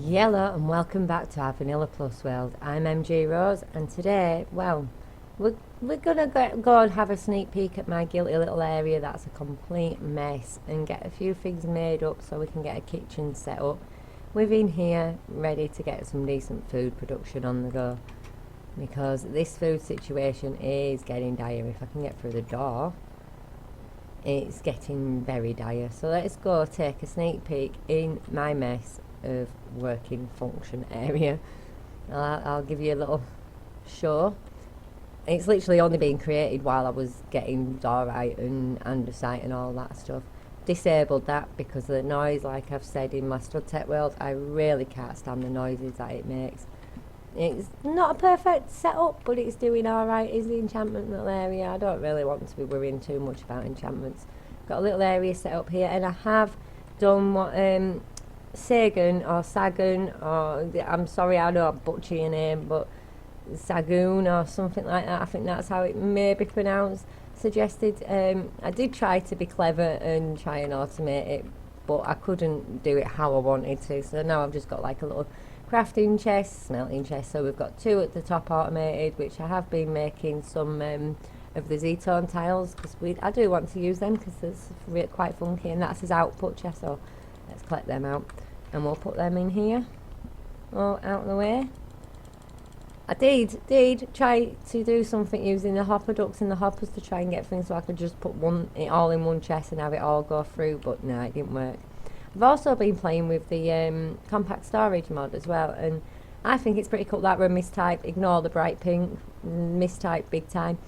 Yello and welcome back to our Vanilla Plus world. I'm MG Rose and today, well, we're gonna go and have a sneak peek at my guilty little area that's a complete mess and get a few things made up so we can get a kitchen set up within here ready to get some decent food production on the go, because this food situation is getting dire. If I can get through the door, it's getting very dire. So let's go take a sneak peek in my mess of working function area. I'll give you a little show. It's literally only been created while I was getting alright and andesite and all that stuff. Disabled that because of the noise. Like I've said in my stud tech world, I really can't stand the noises that it makes. It's not a perfect setup, but it's doing alright. Is the enchantment little area. I don't really want to be worrying too much about enchantments. Got a little area set up here, and I have done what Sagan, or I'm sorry, I know I butcher your name, but Sagoon or something like that, I think that's how it may be pronounced, suggested. I did try to be clever and try and automate it, but I couldn't do it how I wanted to, so now I've just got like a little crafting chest, smelting chest. So we've got two at the top automated, which I have been making some of the Z-tone tiles, because I do want to use them because it's quite funky, and that's his output chest. So let's collect them out and we'll put them in here, all out of the way. I did try to do something using the hopper ducts and the hoppers to try and get things so I could just put it all in one chest and have it all go through, but no, it didn't work. I've also been playing with the compact storage mod as well, and I think it's pretty cool. That were mistype, ignore the bright pink, mistype big time.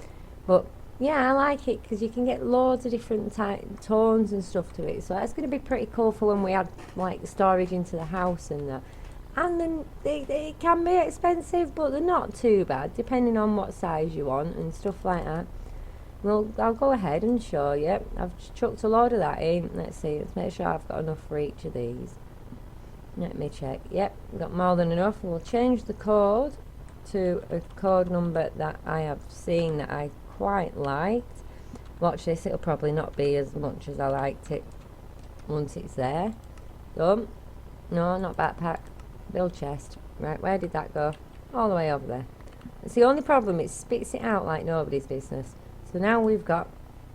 But yeah, I like it because you can get loads of different tones and stuff to it, so that's going to be pretty cool for when we add like storage into the house and that. And then they can be expensive, but they're not too bad depending on what size you want and stuff like that. Well, I'll go ahead and show you. I've chucked a load of that in. Let's see, let's make sure I've got enough for each of these. Let me check. Yep, got more than enough. We'll change the code to a code number that I have seen that I quite liked. Watch this, it'll probably not be as much as I liked it once it's there. Done. No, not backpack. Build chest. Right, where did that go? All the way over there. It's the only problem, it spits it out like nobody's business. So now we've got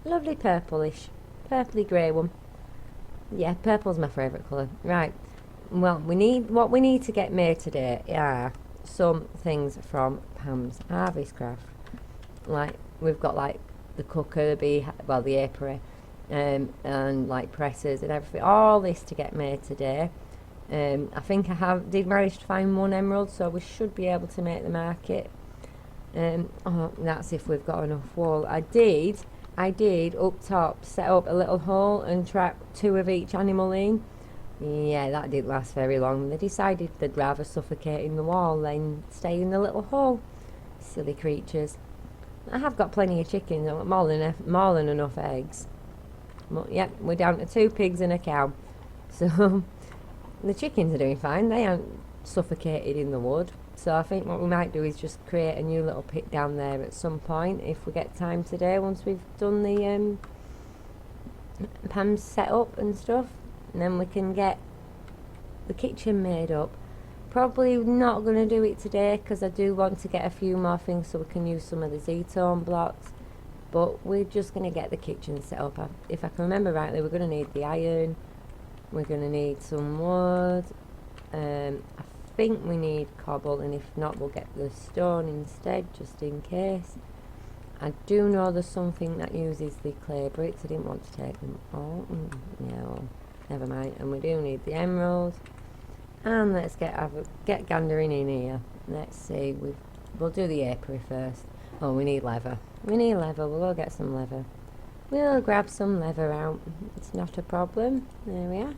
lovely purplish, purpley grey one. Yeah, purple's my favourite colour. Right, well, what we need to get made today are some things from Pam's havestcraft. Like, we've got like the cooker, the apron, and like pressers and everything. All this to get made today. I think I did manage to find one emerald, so we should be able to make the market. That's if we've got enough wool. I did up top set up a little hole and trap two of each animal in. Yeah, that didn't last very long. They decided they'd rather suffocate in the wall than stay in the little hole. Silly creatures. I have got plenty of chickens, more than enough eggs. But, yep, we're down to 2 pigs and a cow. So the chickens are doing fine. They aren't suffocated in the wood. So I think what we might do is just create a new little pit down there at some point if we get time today, once we've done the Pam's set up and stuff, and then we can get the kitchen made up. Probably not going to do it today because I do want to get a few more things so we can use some of the Z-tone blocks, but we're just going to get the kitchen set up. If I can remember rightly, we're going to need the iron, we're going to need some wood, I think we need cobble, and if not we'll get the stone instead just in case. I do know there's something that uses the clay bricks. I didn't want to take them all. Yeah, well, never mind. And we do need the emerald. And let's get gandering in here. Let's see, we'll do the apiary first. Oh, we need leather. We'll go get some leather. We'll grab some leather out. It's not a problem. There we are.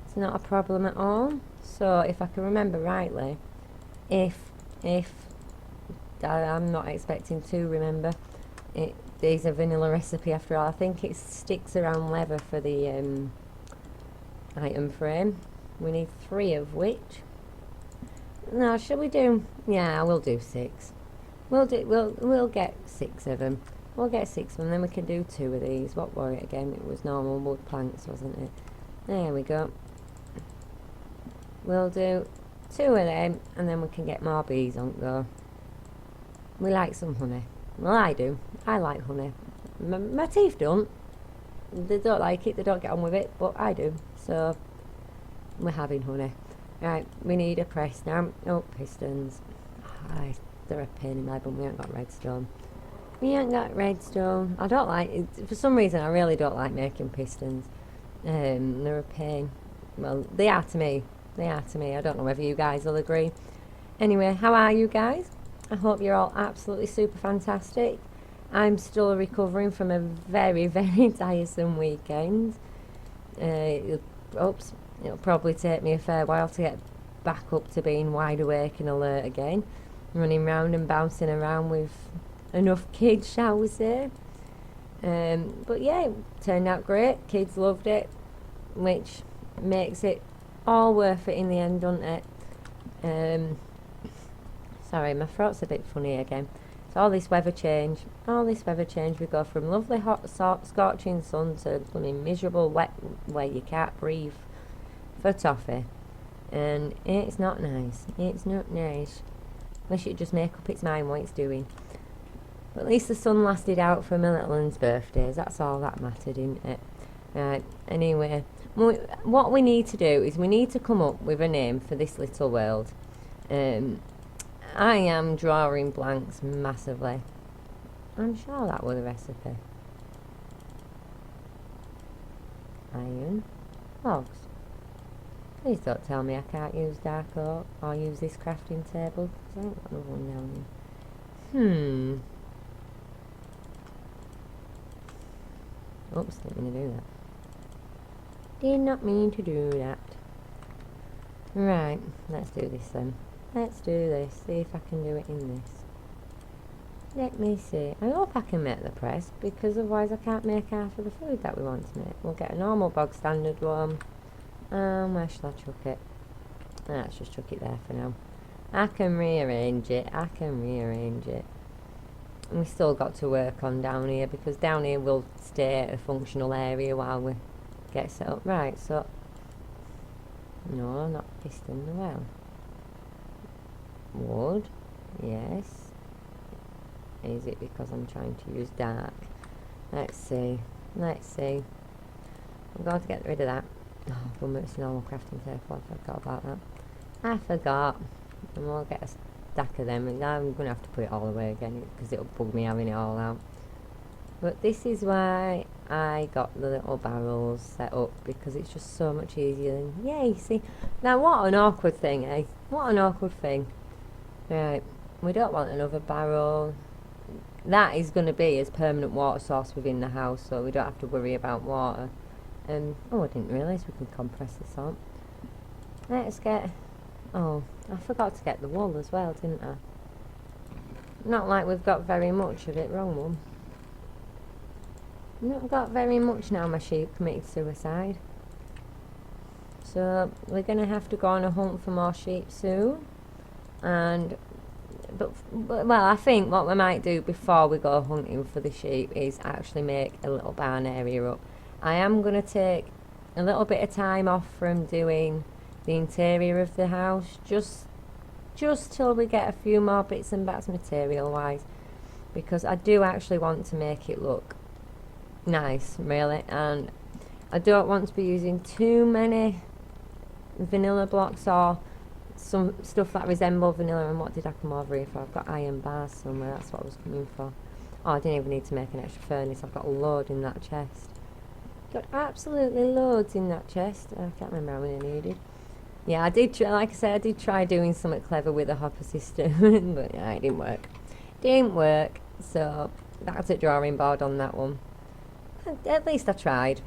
It's not a problem at all. So if I can remember rightly, if I'm not expecting to remember, there's a vanilla recipe after all. I think it sticks around leather for the item frame. We need 3 of which. No, shall we do? Yeah, we'll do 6. We'll get 6 of them. We'll get 6 of them, then we can do 2 of these. What were it again? It was normal wood planks, wasn't it? There we go. we'll do 2 of them, and then we can get more bees on go. We like some honey. Well, I do. I like honey. My teeth don't. They don't like it, they don't get on with it, but I do. So, we're having honey. Right, we need a press now. Oh, pistons. They're a pain in my bum. We ain't got redstone. We ain't got redstone. I don't like it. For some reason, I really don't like making pistons. They're a pain. Well, they are to me. They are to me. I don't know whether you guys will agree. Anyway, how are you guys? I hope you're all absolutely super fantastic. I'm still recovering from a very, very tiresome weekend. It'll probably take me a fair while to get back up to being wide awake and alert again. Running round and bouncing around with enough kids, shall we say. But yeah, it turned out great. Kids loved it, which makes it all worth it in the end, doesn't it? Sorry, my throat's a bit funny again. So all this weather change, we go from lovely hot, scorching sun to blooming miserable wet where you can't breathe for toffee. And it's not nice. It's not nice. Wish it'd just make up its mind what it's doing. But at least the sun lasted out for my little one's birthdays. That's all that mattered, isn't it? Right, anyway, what we need to do is we need to come up with a name for this little world. I am drawing blanks massively. I'm sure that was the recipe. Iron. Logs. Please don't tell me I can't use dark oak or use this crafting table, because I ain't got another one down here. Oops, didn't mean to do that. Did not mean to do that. Right, let's do this then. Let's do this. See if I can do it in this. Let me see. I hope I can make the press, because otherwise I can't make half of the food that we want to make. We'll get a normal bog standard one. Where shall I chuck it? Let's just chuck it there for now. I can rearrange it. And we still got to work on down here, because down here we'll stay at a functional area while we get set up. Right, so... No, not piston the well. Wood, yes. Is it because I'm trying to use dark? Let's see. I'm going to get rid of that. Oh, but it's normal crafting table. I forgot about that. I forgot. And we'll get a stack of them, and I'm going to have to put it all away again, because it'll bug me having it all out. But this is why I got the little barrels set up, because it's just so much easier than... Yay, see? Now what an awkward thing, eh? What an awkward thing. Right, we don't want another barrel. That is going to be as permanent water source within the house, so we don't have to worry about water. Oh, I didn't realise we could compress this on. Let's get... Oh, I forgot to get the wool as well, didn't I? Not like we've got very much of it. Wrong one. Not got very much now my sheep committed suicide. So we're going to have to go on a hunt for more sheep soon. But well, I think what we might do before we go hunting for the sheep is actually make a little barn area up. I am going to take a little bit of time off from doing the interior of the house, just till we get a few more bits and bats material wise, because I do actually want to make it look nice, really, and I don't want to be using too many vanilla blocks or some stuff that resemble vanilla. And what did I come over here for? I've got iron bars somewhere, that's what I was coming for. Oh, I didn't even need to make an extra furnace. I've got a load in that chest. Got absolutely loads in that chest. I can't remember how many I needed. Yeah, I did try, like I said, I did try doing something clever with the hopper system, but yeah, it didn't work. Didn't work, so that's a drawing board on that one. At least I tried.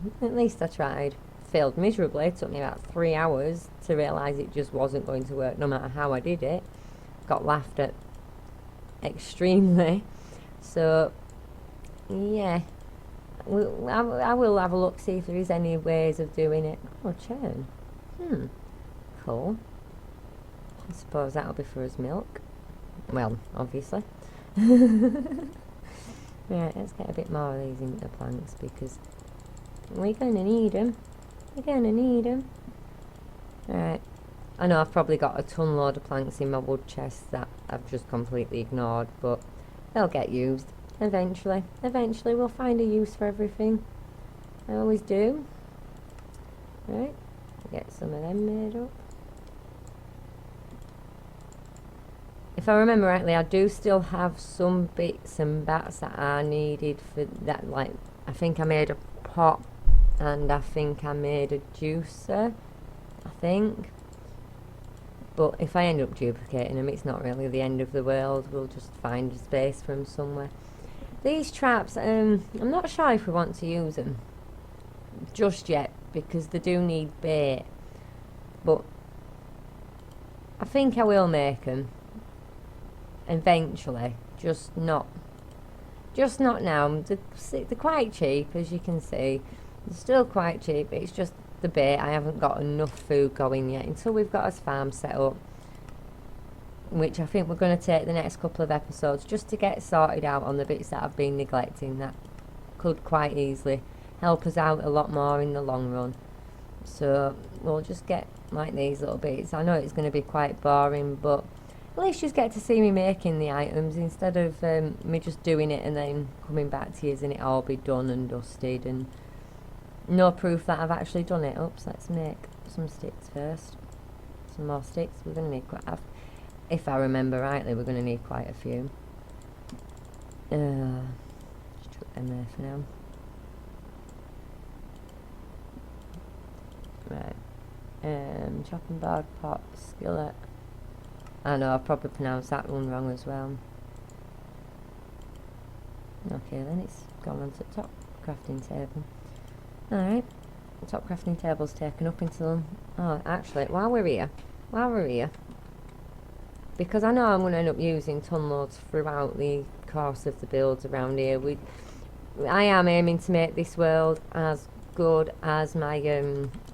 Failed miserably. It took me about 3 hours to realise it just wasn't going to work no matter how I did it. Got laughed at extremely. So, yeah. I will have a look, see if there is any ways of doing it. Oh, churn. Cool. I suppose that'll be for his milk. Well, obviously. Right, let's get a bit more of these into planks, because we're going to need them. Right, I know I've probably got a ton load of planks in my wood chest that I've just completely ignored, but they'll get used eventually. Eventually we'll find a use for everything. I always do. Right, get some of them made up. If I remember rightly, I do still have some bits and bats that are needed for that, like, I think I made a pot and I think I made a juicer, I think. But if I end up duplicating them, it's not really the end of the world. We'll just find a space for them somewhere. These traps, I'm not sure if we want to use them just yet, because they do need bait. But I think I will make them eventually, just not now. They're quite cheap, as you can see. They're still quite cheap. It's just the bait. I haven't got enough food going yet until we've got us farm set up, which I think we're going to take the next couple of episodes just to get sorted out on the bits that I've been neglecting that could quite easily help us out a lot more in the long run. So we'll just get like these little bits. I know it's going to be quite boring, but at least you just get to see me making the items instead of me just doing it and then coming back to you and it all be done and dusted and no proof that I've actually done it. Oops, let's make some sticks first. Some more sticks. We're going to need quite, if I remember rightly, we're going to need quite a few. Just chuck them there for now. Right. Chopping board, pot, skillet. I know I've probably pronounced that one wrong as well. Okay, then it's gone on to the top crafting table. Alright, the top crafting table's taken up until... Oh, actually, while we're here, because I know I'm going to end up using ton loads throughout the course of the builds around here, I am aiming to make this world as good as my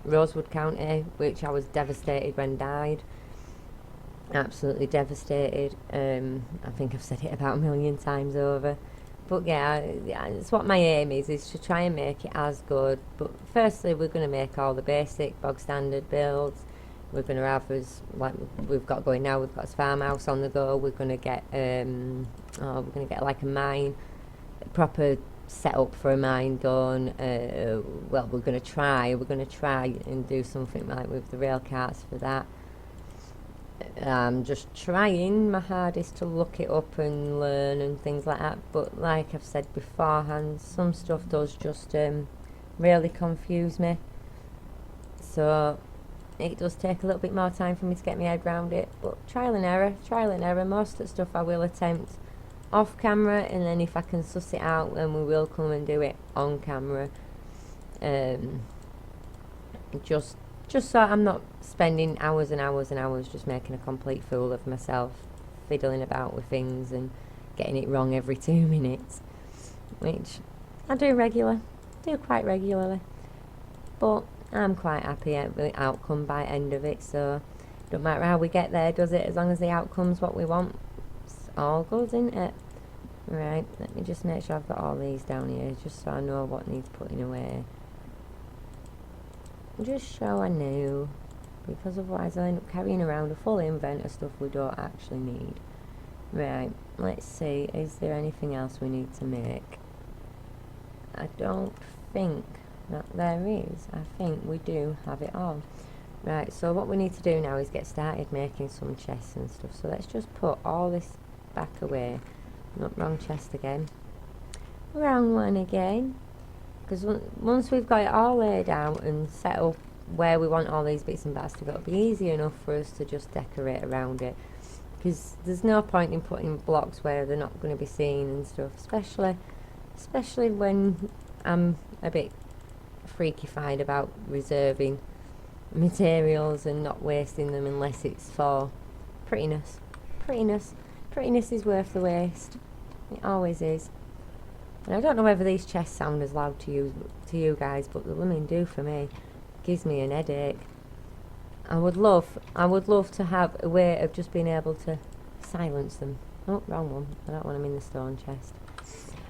Rosewood County, which I was devastated when died. Absolutely devastated. I think I've said it about a million times over, but yeah, it's what my aim is to try and make it as good. But firstly, we're going to make all the basic bog standard builds. We're going to have us, like we've got going now, we've got a farmhouse on the go. We're going to get like a mine, a proper setup for a mine done. Well, we're going to try and do something like with the rail carts for that. I'm just trying my hardest to look it up and learn and things like that, but like I've said beforehand, some stuff does just really confuse me, so it does take a little bit more time for me to get my head around it. But trial and error. Most of the stuff I will attempt off camera, and then if I can suss it out, then we will come and do it on camera. Just so I'm not spending hours and hours and hours just making a complete fool of myself, fiddling about with things and getting it wrong every 2 minutes, which I do quite regularly. But I'm quite happy with the outcome by end of it, so don't matter how we get there, does it? As long as the outcome's what we want, it's all good, isn't it? Right, let me just make sure I've got all these down here, just so I know what needs putting away. Just so I know, because otherwise I'll end up carrying around a full invent of stuff we don't actually need. Right, let's see, is there anything else we need to make? I don't think that there is. I think we do have it all. Right, so what we need to do now is get started making some chests and stuff. So let's just put all this back away. Not wrong chest again. Wrong one again. Because once we've got it all laid out and set up where we want all these bits and bats to go, it'll be easy enough for us to just decorate around it. Because there's no point in putting blocks where they're not going to be seen and stuff, especially when I'm a bit freakified about reserving materials and not wasting them unless it's for prettiness. Prettiness is worth the waste. It always is. And I don't know whether these chests sound as loud to you guys, but the women do for me. It gives me an headache. I would love to have a way of just being able to silence them. Oh, wrong one. I don't want them in the stone chest.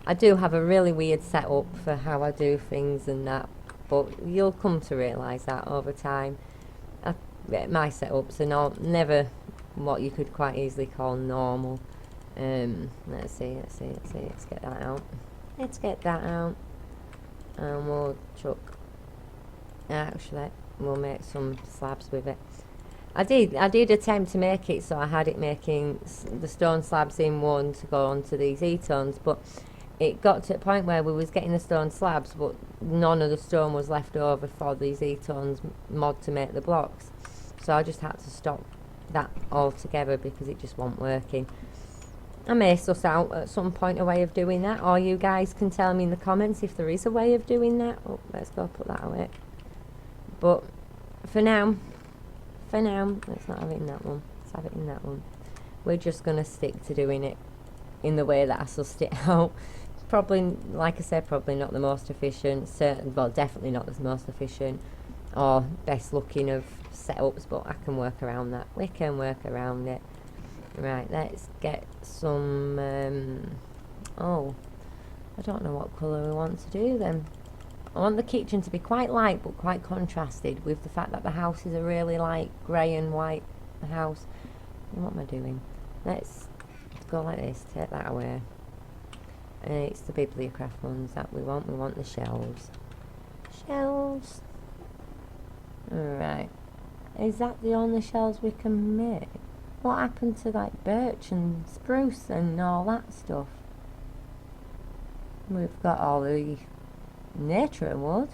I do have a really weird setup for how I do things and that, but you'll come to realise that over time. my setups are not never what you could quite easily call normal. Let's see, let's get that out. Let's get that out. And we'll chuck, actually, we'll make some slabs with it. I did attempt to make it so I had it making the stone slabs in one to go onto these etones, but it got to a point where we was getting the stone slabs, but none of the stone was left over for these etones mod to make the blocks. So I just had to stop that altogether because it just wasn't working. I may suss out at some point a way of doing that, or you guys can tell me in the comments if there is a way of doing that. Oh, let's go put that away. But for now, let's not have it in that one. Let's have it in that one. We're just going to stick to doing it in the way that I sussed it out. Probably, like I said, probably not the most efficient. Well, definitely not the most efficient or best looking of setups, but I can work around that. We can work around it. Right, let's get some, oh, I don't know what colour we want to do then. I want the kitchen to be quite light but quite contrasted with the fact that the house is a really light grey and white house. What am I doing? Let's go like this, take that away. It's the bibliocraft ones that we want. We want the shelves. Shelves. Alright. Is that the only shelves we can make? What happened to like birch and spruce and all that stuff? We've got all the nature wood.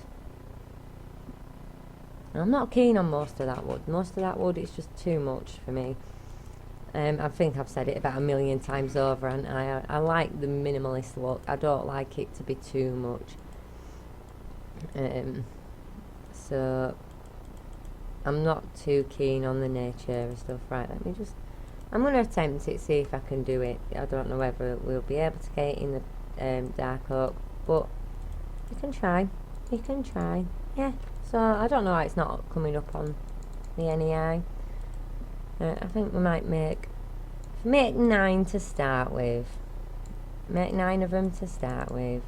I'm not keen on most of that wood. Most of that wood is just too much for me. I think I've said it about a million times over, and I like the minimalist look. I don't like it to be too much. So I'm not too keen on the nature and stuff. Right, let me just, I'm going to attempt it, see if I can do it. I don't know whether we'll be able to get it in the dark oak, but you can try. You can try. Yeah, so I don't know why it's not coming up on the NEI. I think we might make 9 to start with. Make 9 of them to start with.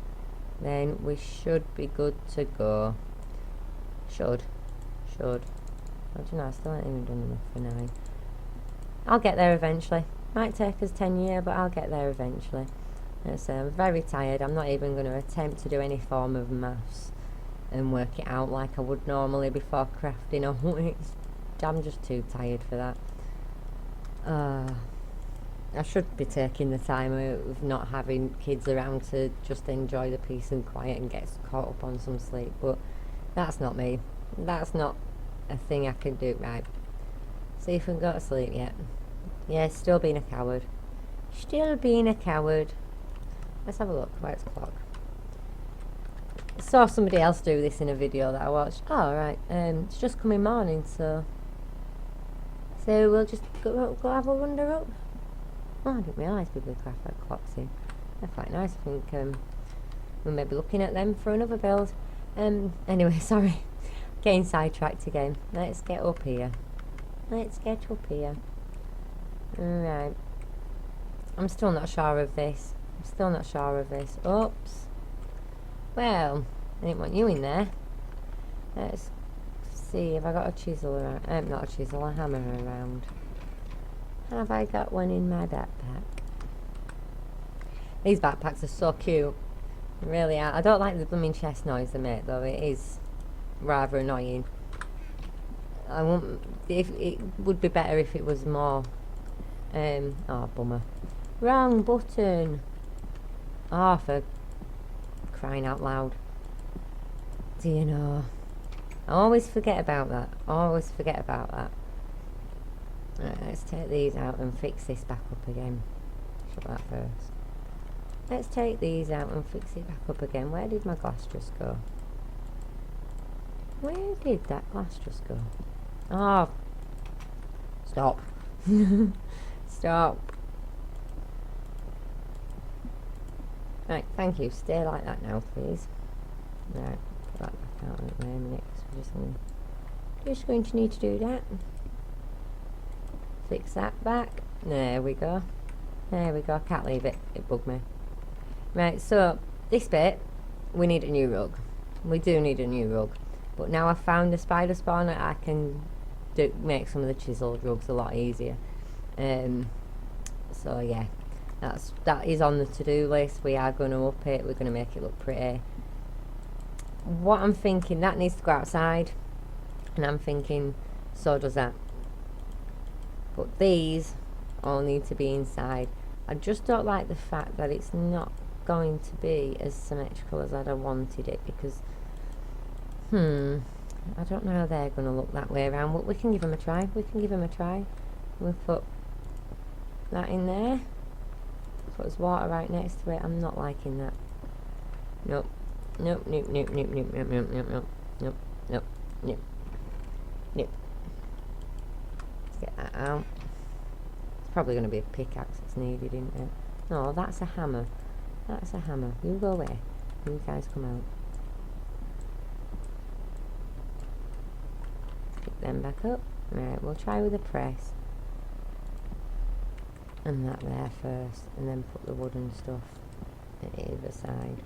Then we should be good to go. Should. I don't know, I still haven't even done enough for 9. I'll get there eventually. Might take us 10 years, but I'll get there eventually. So I'm very tired. I'm not even going to attempt to do any form of maths and work it out like I would normally before crafting. I'm just too tired for that. I should be taking the time of not having kids around to just enjoy the peace and quiet and get caught up on some sleep, but that's not me. That's not a thing I can do. Right, see if we can go to sleep yet. Yeah, still being a coward. Let's have a look. Where's the clock? I saw somebody else do this in a video that I watched. Oh, right. It's just coming morning, so we'll just go have a wander up. Oh, I didn't realise people craft had clocks in. They're quite nice. I think we may be looking at them for another build. Anyway, sorry. Getting sidetracked again. Let's get up here. Alright. I'm still not sure of this. Oops. Well, I didn't want you in there. Let's see, have I got a chisel around? Not a chisel, a hammer around. Have I got one in my backpack? These backpacks are so cute. They really are. I don't like the blooming chest noise they make though. It is rather annoying. It would be better if it was more. Oh, bummer. Wrong button. Oh, for crying out loud. Do you know? I always forget about that. Right, let's take these out and fix this back up again. Shut that first. Let's take these out and fix it back up again. Where did my glass just go? Where did that glass just go? Oh. Stop. Stop. Right, thank you. Stay like that now, please. Right, put that back out in a minute, because we're just going to need to do that. Fix that back. There we go. I can't leave it. It bugged me. Right, so this bit, we need a new rug. We do need a new rug. But now I've found the spider spawner, I can make some of the chiseled rugs a lot easier. So yeah, that is on the to-do list. We are going to up it. We're going to make it look pretty. What I'm thinking, that needs to go outside, and I'm thinking so does that. But these all need to be inside. I just don't like the fact that it's not going to be as symmetrical as I'd have wanted it, because I don't know how they're going to look that way around, but we can give them a try. We'll put that in there. Put his water right next to it. I'm not liking that. Nope. Nope. Let's get that out. It's probably going to be a pickaxe that's needed, isn't it? No, that's a hammer. You go away. You guys come out. Pick them back up. Right, we'll try with a press. And that there first, and then put the wooden stuff at either side.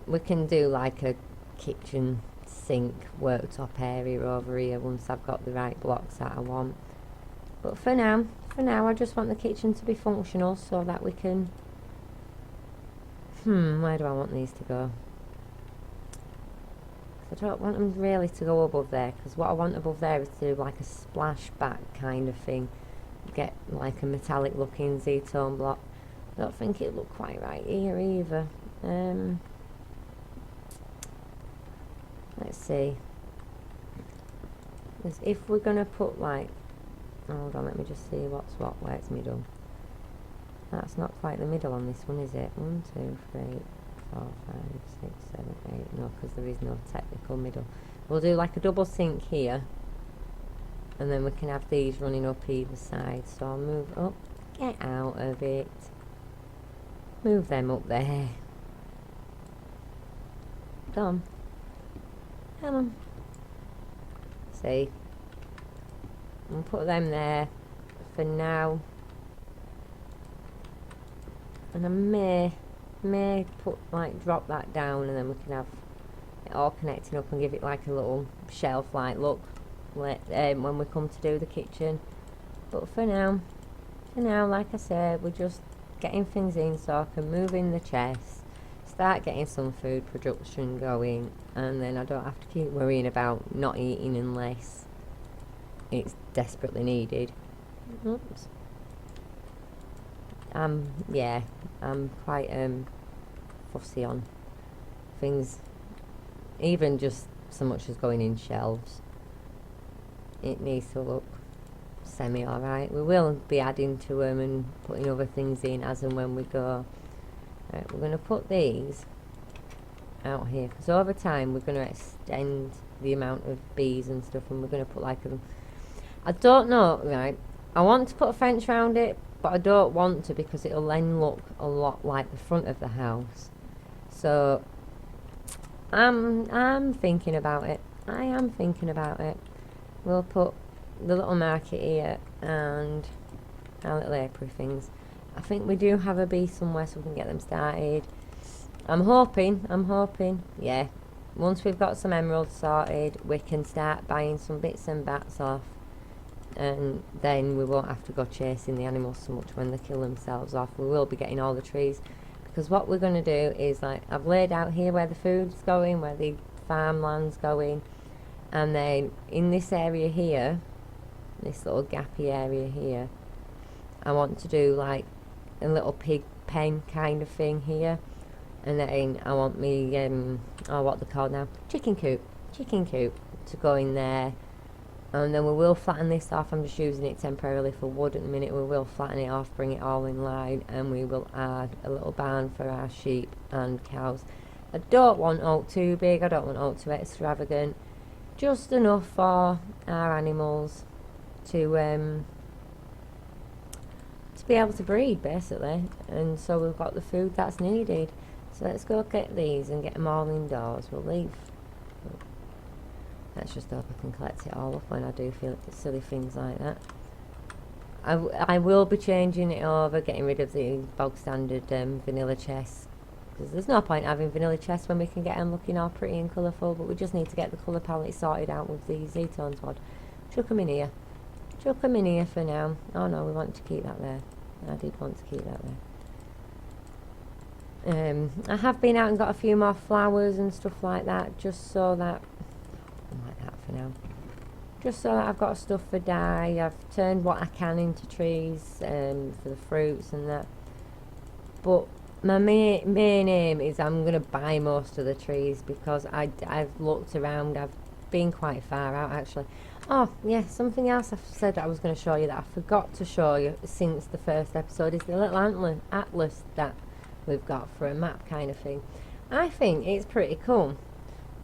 We can do like a kitchen sink worktop area over here once I've got the right blocks that I want. But for now I just want the kitchen to be functional so that we can... where do I want these to go? I don't want them really to go above there, because what I want above there is to do like a splashback kind of thing. Get like a metallic looking Z-tone block. I don't think it looked quite right here either. Let's see. Because if we're going to put like... Hold on, let me just see what's what, where it's middle. That's not quite the middle on this one, is it? 1, 2, 3, 4, 5, 6, 7, 8. No, because there is no technical middle. We'll do like a double sink here. And then we can have these running up either side. So I'll move up. Get out of it. Move them up there. Come on. See? We'll put them there for now. And I may put like drop that down, and then we can have it all connecting up and give it like a little shelf like look when we come to do the kitchen. But for now, like I said, we're just getting things in so I can move in the chest, start getting some food production going, and then I don't have to keep worrying about not eating unless it's desperately needed. Oops. Yeah, I'm quite fussy on things, even just so much as going in shelves. It needs to look semi alright. We will be adding to them and putting other things in as and when we go. Right, we're going to put these out here, because over time we're going to extend the amount of bees and stuff, and we're going to put like a... I don't know, right, I want to put a fence around it, but I don't want to, because it'll then look a lot like the front of the house. So I'm thinking about it. I am thinking about it. We'll put the little market here and our little apiary things. I think we do have a bee somewhere, so we can get them started. I'm hoping, yeah. Once we've got some emeralds sorted, we can start buying some bits and bats off. And then we won't have to go chasing the animals so much when they kill themselves off. We will be getting all the trees. Because what we're going to do is, like, I've laid out here where the food's going, where the farmland's going. And then in this area here, this little gappy area here, I want to do like a little pig pen kind of thing here. And then I want me, what they're called now, chicken coop to go in there. And then we will flatten this off. I'm just using it temporarily for wood at the minute. We will flatten it off, bring it all in line, and we will add a little barn for our sheep and cows. I don't want oak too big, I don't want oak too extravagant. Just enough for our animals to be able to breed, basically. And so we've got the food that's needed. So let's go get these and get them all indoors. We'll leave. Let's just hope I can collect it all up when I do feel silly things like that. I will be changing it over, getting rid of the bog standard vanilla chests, because there's no point having vanilla chests when we can get them looking all pretty and colourful, but we just need to get the colour palette sorted out with the Z-tones mod. Chuck them in here. Chuck them in here for now. Oh no, we want to keep that there. I did want to keep that there. I have been out and got a few more flowers and stuff like that, just so that, like that for now, just so that I've got stuff for dye. I've turned what I can into trees for the fruits and that, but my main aim is I'm going to buy most of the trees, because I've looked around. I've been quite far out actually. Oh yeah, something else I said I was going to show you that I forgot to show you since the first episode is the little atlas that we've got for a map kind of thing. I think it's pretty cool.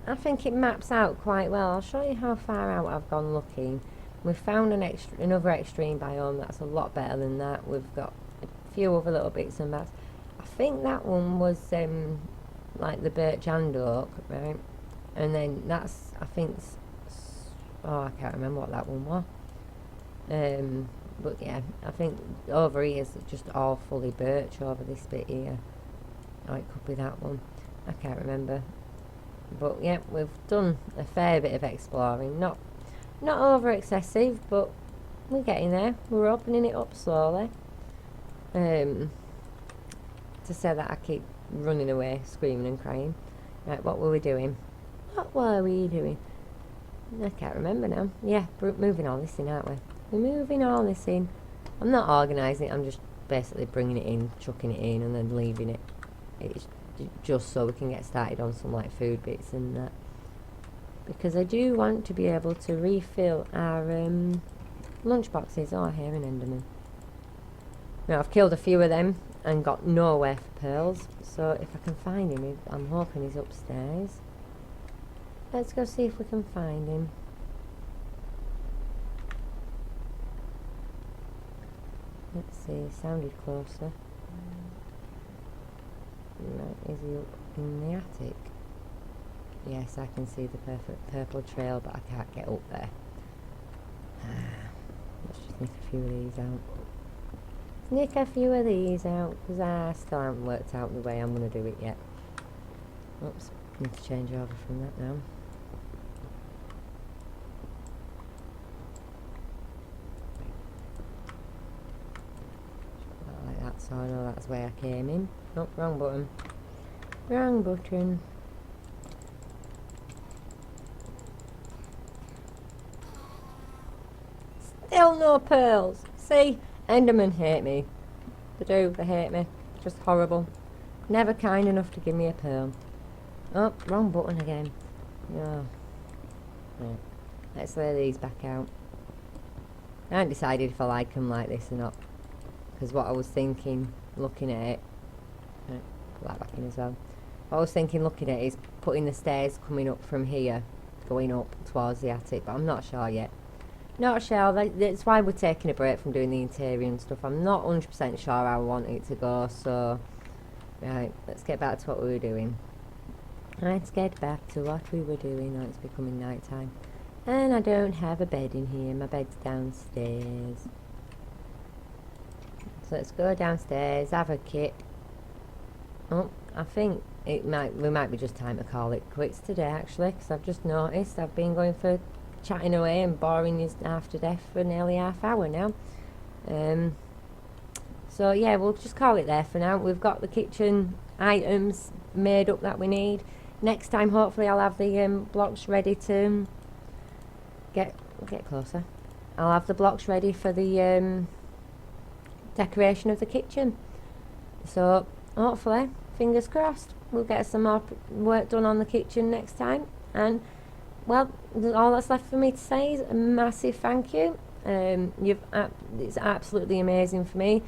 I think it maps out quite well. I'll show you how far out I've gone looking. We've found another extreme biome that's a lot better than that. We've got a few other little bits and bats. I think that one was like the birch and oak, right? And then that's, I think, oh, I can't remember what that one was. But yeah, I think over here is just all fully birch over this bit here. Oh, it could be that one. I can't remember. But yeah, we've done a fair bit of exploring. Not over excessive, but we're getting there. We're opening it up slowly. To say that I keep running away, screaming and crying. Right, what were we doing? What were we doing? I can't remember now. Yeah, we're moving all this in, aren't we? We're moving all this in. I'm not organising it, I'm just basically bringing it in, chucking it in and then leaving it. It's just so we can get started on some like food bits and that. Because I do want to be able to refill our lunch boxes. Oh, I hear an Enderman. Now I've killed a few of them and got nowhere for pearls. So if I can find him, I'm hoping he's upstairs. Let's go see if we can find him. Let's see, sounded closer. Right, is he up in the attic? Yes, I can see the perfect purple trail, but I can't get up there. Let's just nick a few of these out. Nick a few of these out, because I still haven't worked out the way I'm going to do it yet. Oops, need to change over from that now. Like that, so I know that's where I came in. Nope, wrong button. Wrong button. Still no pearls. See? Endermen hate me. They do, they hate me. Just horrible. Never kind enough to give me a pearl. Oh, wrong button again. Oh. Right. Let's lay these back out. I haven't decided if I like them like this or not. Because what I was thinking, looking at it... Right, put that back in as well. What I was thinking looking at it is putting the stairs coming up from here, going up towards the attic, but I'm not sure yet. Not sure, that's why we're taking a break from doing the interior and stuff. I'm not 100% sure how I want it to go, so... Right, let's get back to what we were doing. Let's get back to what we were doing. Oh, it's becoming night time. And I don't have a bed in here, my bed's downstairs. So let's go downstairs, have a kit. Oh, I think we might be just time to call it quits today actually, because I've just noticed I've been going for chatting away and boring you half to death for nearly half hour now. So yeah, we'll just call it there for now. We've got the kitchen items made up that we need. Next time hopefully I'll have the blocks ready to get closer. I'll have the blocks ready for the decoration of the kitchen. So hopefully, fingers crossed, we'll get some more work done on the kitchen next time. And well, all that's left for me to say is a massive thank you. It's absolutely amazing for me.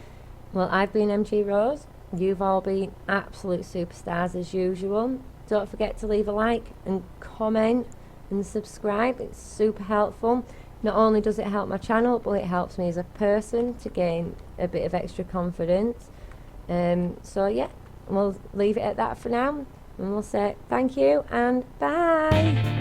Well, I've been MG Rose. You've all been absolute superstars as usual. Don't forget to leave a like and comment and subscribe. It's super helpful. Not only does it help my channel, but it helps me as a person to gain a bit of extra confidence. So yeah, we'll leave it at that for now. And we'll say thank you and bye.